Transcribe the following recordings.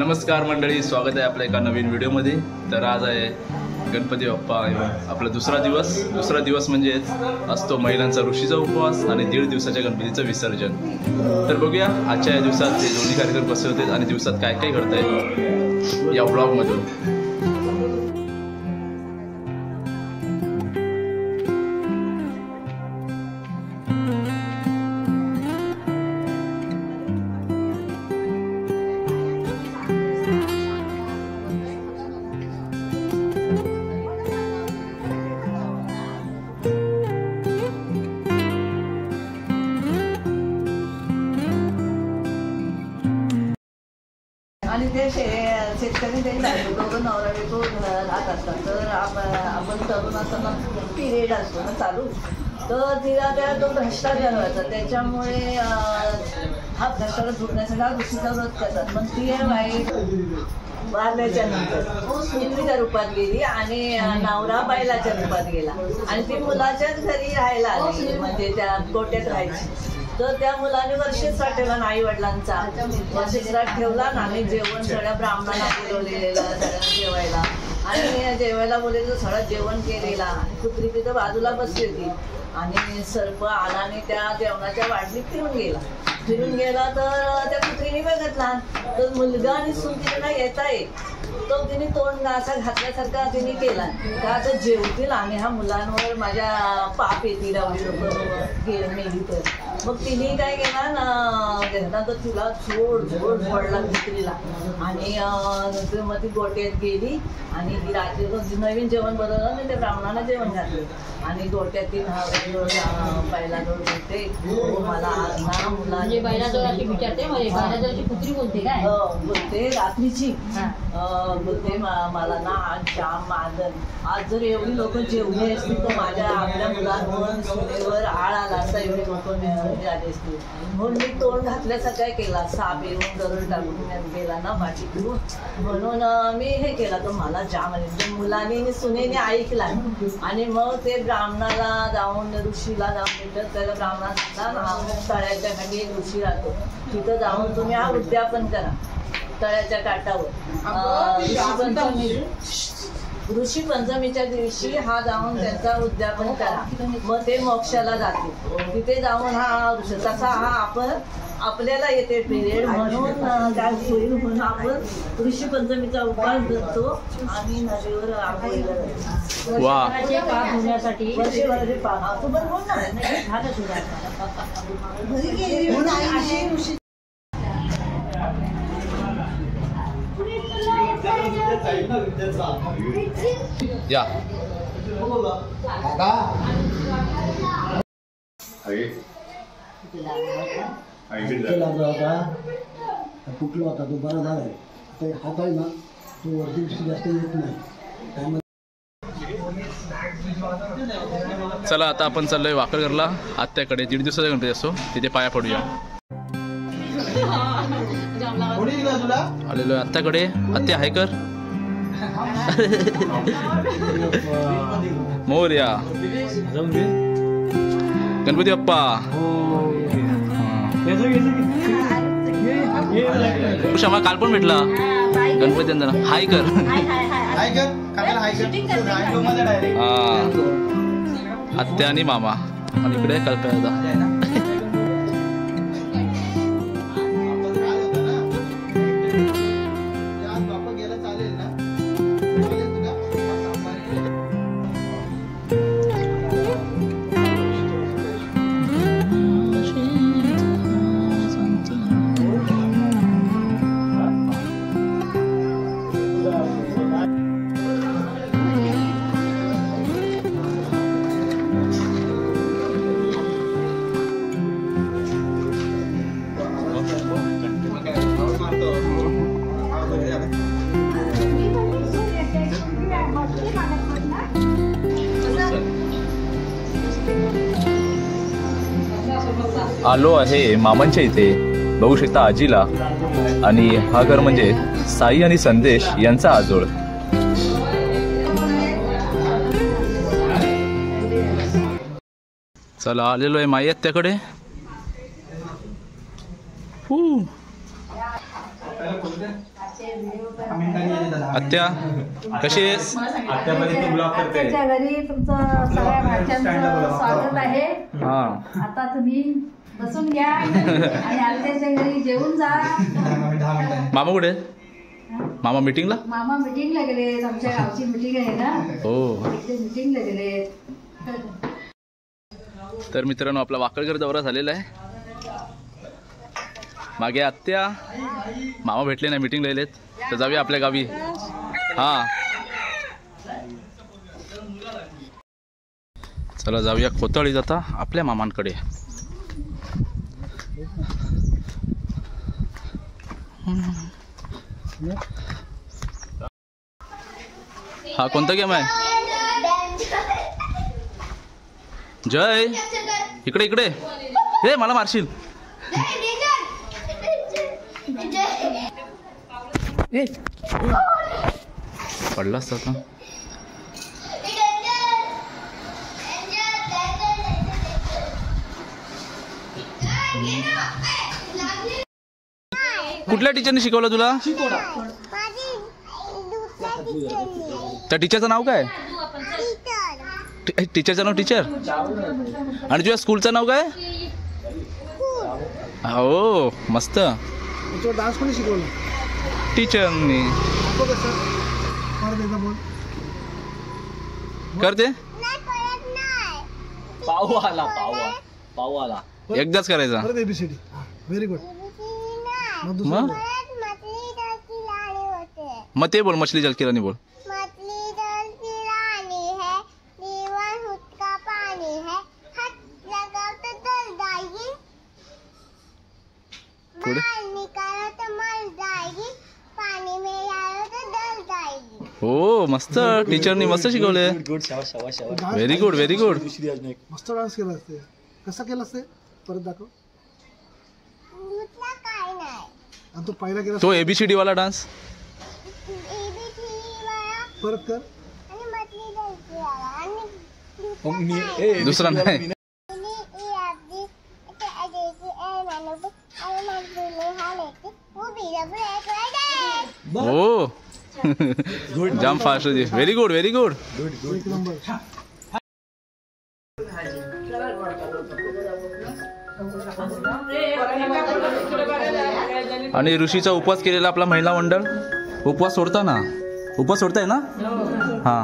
नमस्कार मंडळी, स्वागत आहे आपल्या एका नवीन व्हिडिओमध्ये। तर आज आहे गणपती बाप्पा आपला दुसरा दिवस म्हणजेच असतो महिलांचा ऋषीचा उपवास आणि 1.5 दिवसाच्या गणपतीचं विसर्जन। तर बघूया आजच्या या दिवसात ते दोन्ही कार्यक्रम कसे होते आणि दिवसात काय काय घडतंय या ब्लॉगमधून। आणि ते शेतकरी ते दोघं नवरा बायको राहत असतात। तर आपण तरुण असताना पिरियड असतो ना चालू, तर तिला तो भ्रष्टाचार व्हायचा, त्याच्यामुळे हा भ्रष्टाचार झुकण्यासाठी हा ऋषीचा व्रत करतात। पण ती वाईट वारल्याच्या नंतर स्त्रीच्या रूपात गेली आणि नवरा बैलाच्या रूपात गेला आणि ती मुलाच्याच घरी राहायला आली, म्हणजे त्या गोट्यात राहायची। तर त्या मुलाने वर्षश्राद्ध ठेवला, आई वडिलांचा वर्षश्राद्ध ठेवला आणि जेवण सगळ्या ब्राह्मणांना बोलवलेलं सगळ्यांना जेवायला, आणि जेवायला बोललेलं सगळं जेवण केलेला। कुत्री तिथं बाजूला बसली होती आणि सर्प आला आणि त्या जेवणाच्या वाटलीत फिरून गेला तर त्या कुत्रीने बघितला, तर मुलगा आणि सून तिला येता तो तिने तोंड असा घातल्यासारखा तिने केला का तर जेवतील आणि ह्या मुलांवर माझ्या पाप येतील मेली तर। मग तिने काय केला ना, तर तिला झोड फोडला कुत्रीला आणि नंतर मग ती गोट्यात गेली आणि ती रात्री नवीन जेवण बनवलं आणि त्या ब्राह्मणाला जेवण घातलं आणि गोट्यात ती बैलाजवळ बोलते, मला आज ना मुलांनी कुत्री बोलते काय बोलते रात्रीची बोलते मला ना आज जाम माजन, आज जर एवढी लोक जेवली असतील तर माझ्या आपल्या मुलांवर सुनेवर आळ आला असता, एवढी लोक आली असतील। म्हणून मी तोंड घातल्याचा काय केला, साप येऊन दरड टाकून गेला ना पाठी घेऊन, म्हणून मी हे केलं तर मला जाम आले। मुलाने सुनेने ऐकला आणि मग ते ब्राह्मणाला जाऊन ऋषीला जाऊन भेटत, त्याला ब्राह्मणाला तळ्याच्या खाली एक ऋषी राहतो, तिथं जाऊन तुम्ही हा उद्यापन करा तळ्याच्या काठावर। ऋषी पंचमीच्या दिवशी हा जाऊन त्यांचा उद्यापन करा, मग ते मोक्षाला जाते। तिथे जाऊन हा ऋषी तसा हा आपण आपल्याला येते पिरियड, म्हणून काय होईल म्हणून आपण ऋषी पंचमीचा उपवास करतो आणि नदीवर आंघोळीला जातो। पाप होण्यासाठी तू पण बोल ना या कुठला होता तो बरा झालाय, ते हात आहे ना तो वरती जास्त येत नाही। चला आता आपण चाललोय वाकळघरला आत्याकडे, 1.5 दिवसाचा गणपती असतो, तिथे पाया पडूया। आलेलो आत्याकडे, आत्या हाय कर मोरया गणपती बाप्पा। क्षमा काल पण भेटला गणपती, हाय कर आत्या आणि मामा आणि इकडे कल्पना। आलो आहे मामांच्या इथे, बघू शकता आजीला, आणि हा घर म्हणजे साई आणि संदेश यांचा आजोळ। चला आलेलो आहे माई आत्याकडे। आत्या कशी आहेस? आत्याच्या घरी तुमचं सगळ्या भाच्यांचं स्वागत आहे. हा आता तुम्ही बसून घ्या आणि आत्याच्या घरी जेवून जा. मामा कुठे? मामा मीटिंगला? मामा मिटिंगला गेले. आमच्या गावची मिटिंग आहे ना, हो. तिथे मिटिंगला गेले. तर मित्रांनो आपला वाकळकर दौरा झालेला आहे. मागे आत्या मामा भेटले नाही, मीटिंगला गेलेत. तर जाऊया आपल्या गावी. हा चला जाऊया कोतळीत आता आपल्या मामांकडे. हा कोणता गेम आहे? जय इकडे इकडे. हे मला मारशील. पडलास आता. कुठल्या टीचरने शिकवलं तुला? त्या टीचरचं नाव काय? टीचरचं नाव टीचर. आणि तुझ्या स्कूलचं नाव काय? हो मस्त. डान्स कोणी शिकवलं? टीचरनी. करते पाव आला एकदाच करायचा. ABCD very good. मग मग ते बोल मछली जल की रानी बोल. पुढे हो मस्त. टीचरनी मस्त शिकवले. Very good very good. मस्त डान्स केला असते. कसा केला असते परत दाखव. आणि तो पहिला केला तो ABCD वाला डान्स परत कर. दुसरा नाही. हो जाम फास्ट होती. Very good very good. एक नंबर. आणि ऋषीचा उपवास केलेला आपला महिला मंडळ. उपवास सोडता ना? उपवास सोडताय ना? हा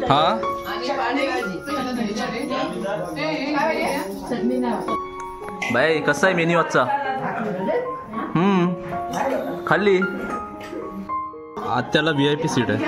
हा बाय कसा आहे मेन्यू आजचा? खाल्ली. आत्याला VIP सीट आहे.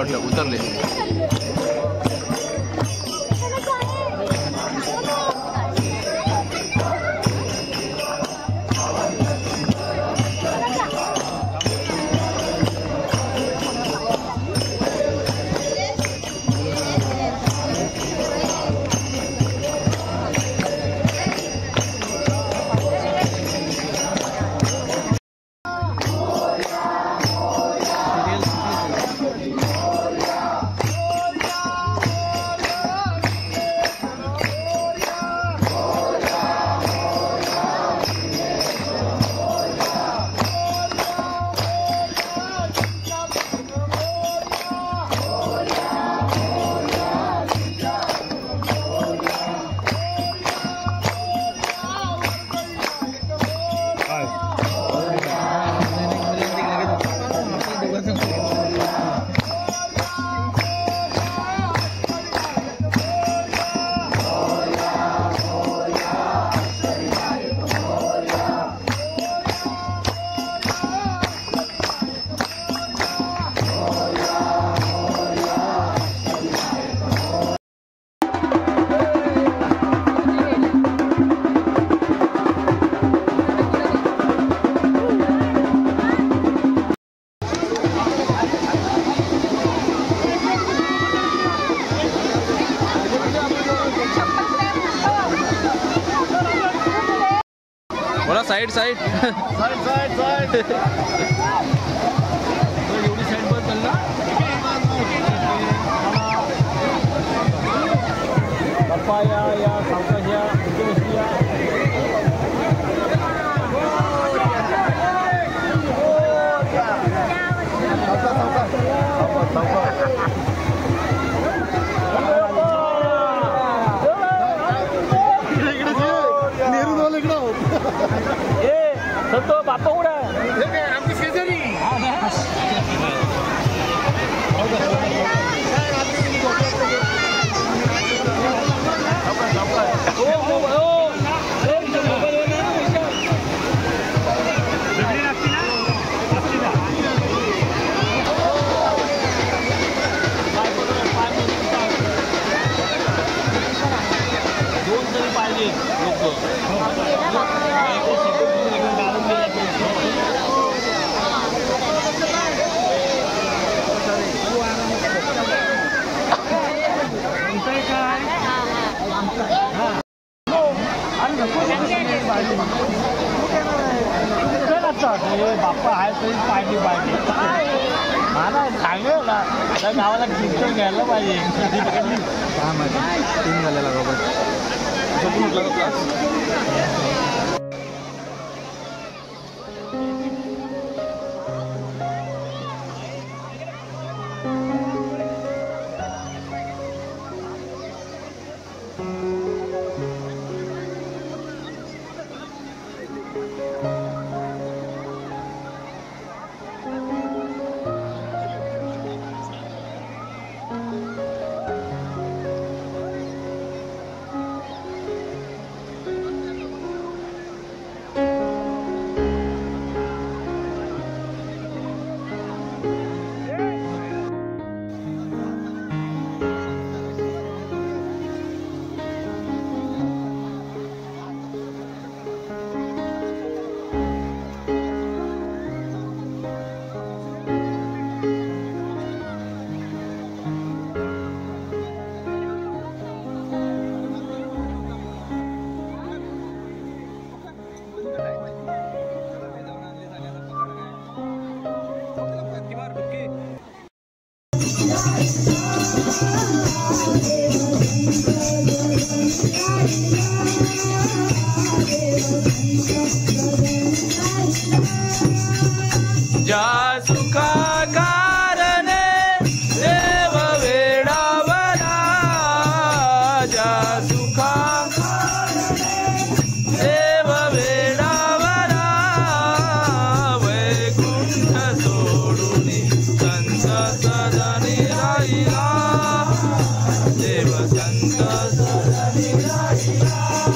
वाटलं उतरले. बोला side side side side side एवढी साईड बंद चालला पप्पा या सावकाश या तो बापा उडा आमची शेजारी दोन तरी पाहिजे बाप्पा आहे तरी पाहिजे मला सांगेल ना त्या गावाला कीर्तन घ्यायला पाहिजे काय माहिती 3 झालेला ज्या सुखा कारणे देव वेडावला, ज्या सुखा देव वेडावला, वैकुंठ सोडून संत सदनी राहिला, देव संत सदनी राहिला.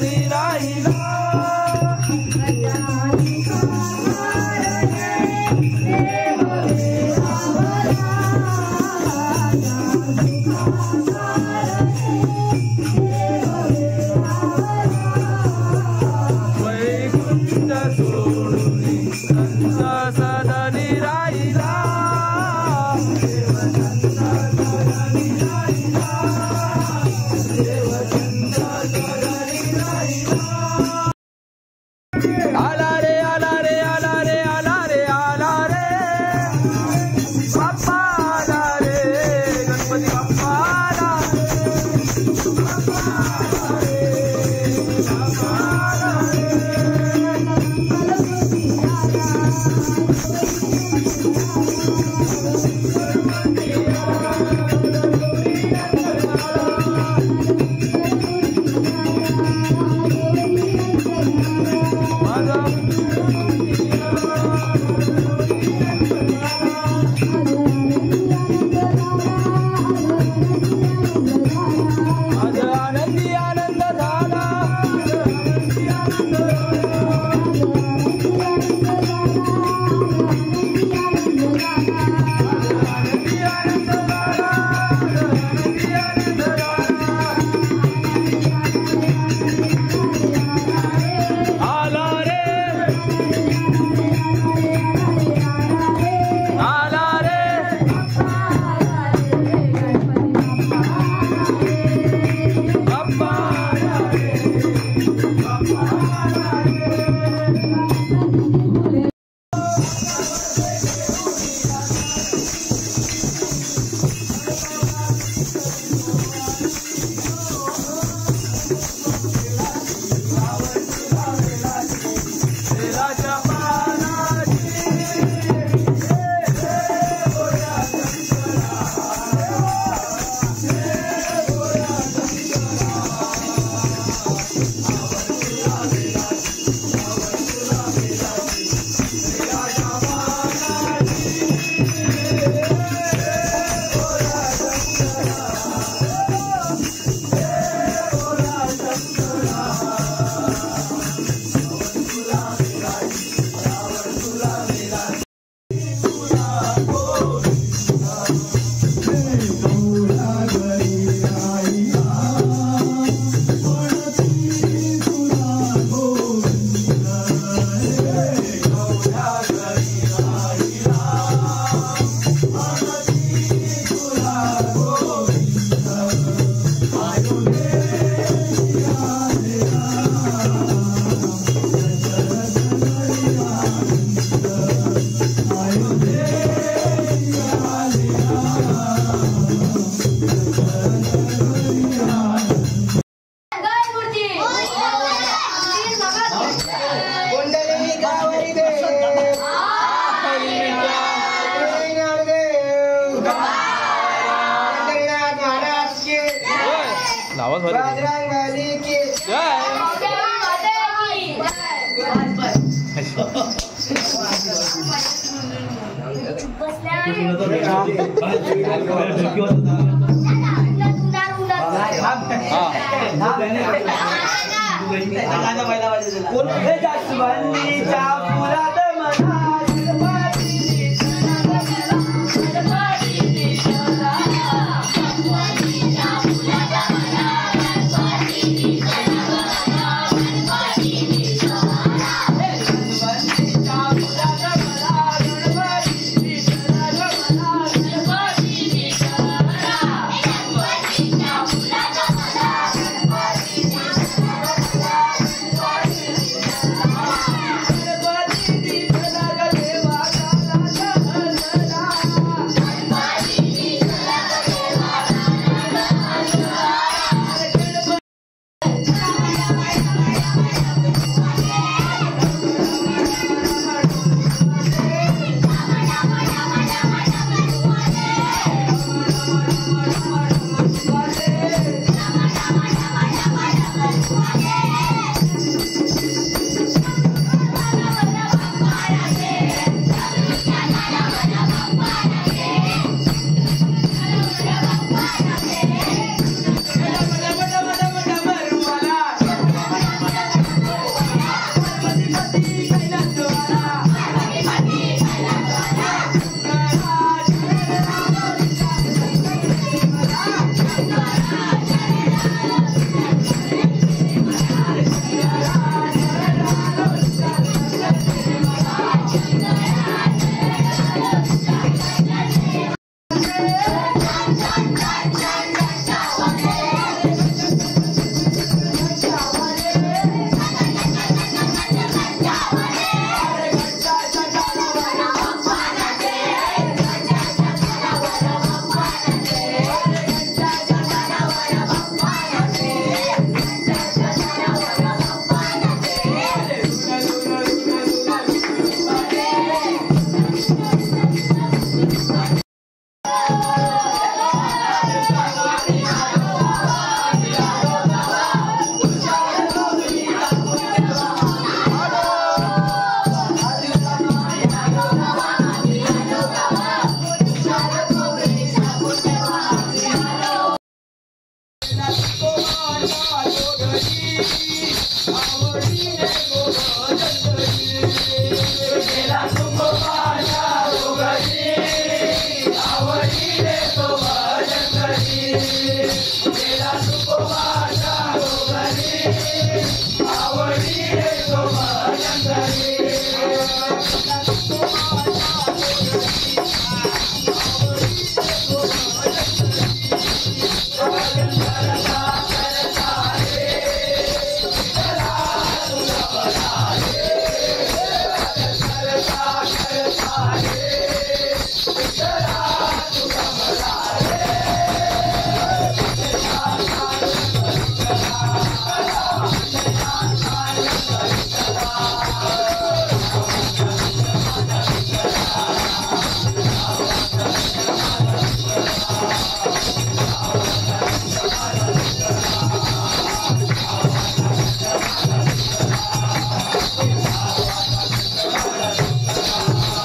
सदरी राहिला वैकुंठ सोडून कंस सदरी राहिला आला रे आला रे आला रे आला रे आला रे बाप्पा आला रे गणपती बाप्पा आला जास्वंदीच्या फुलात म्हणा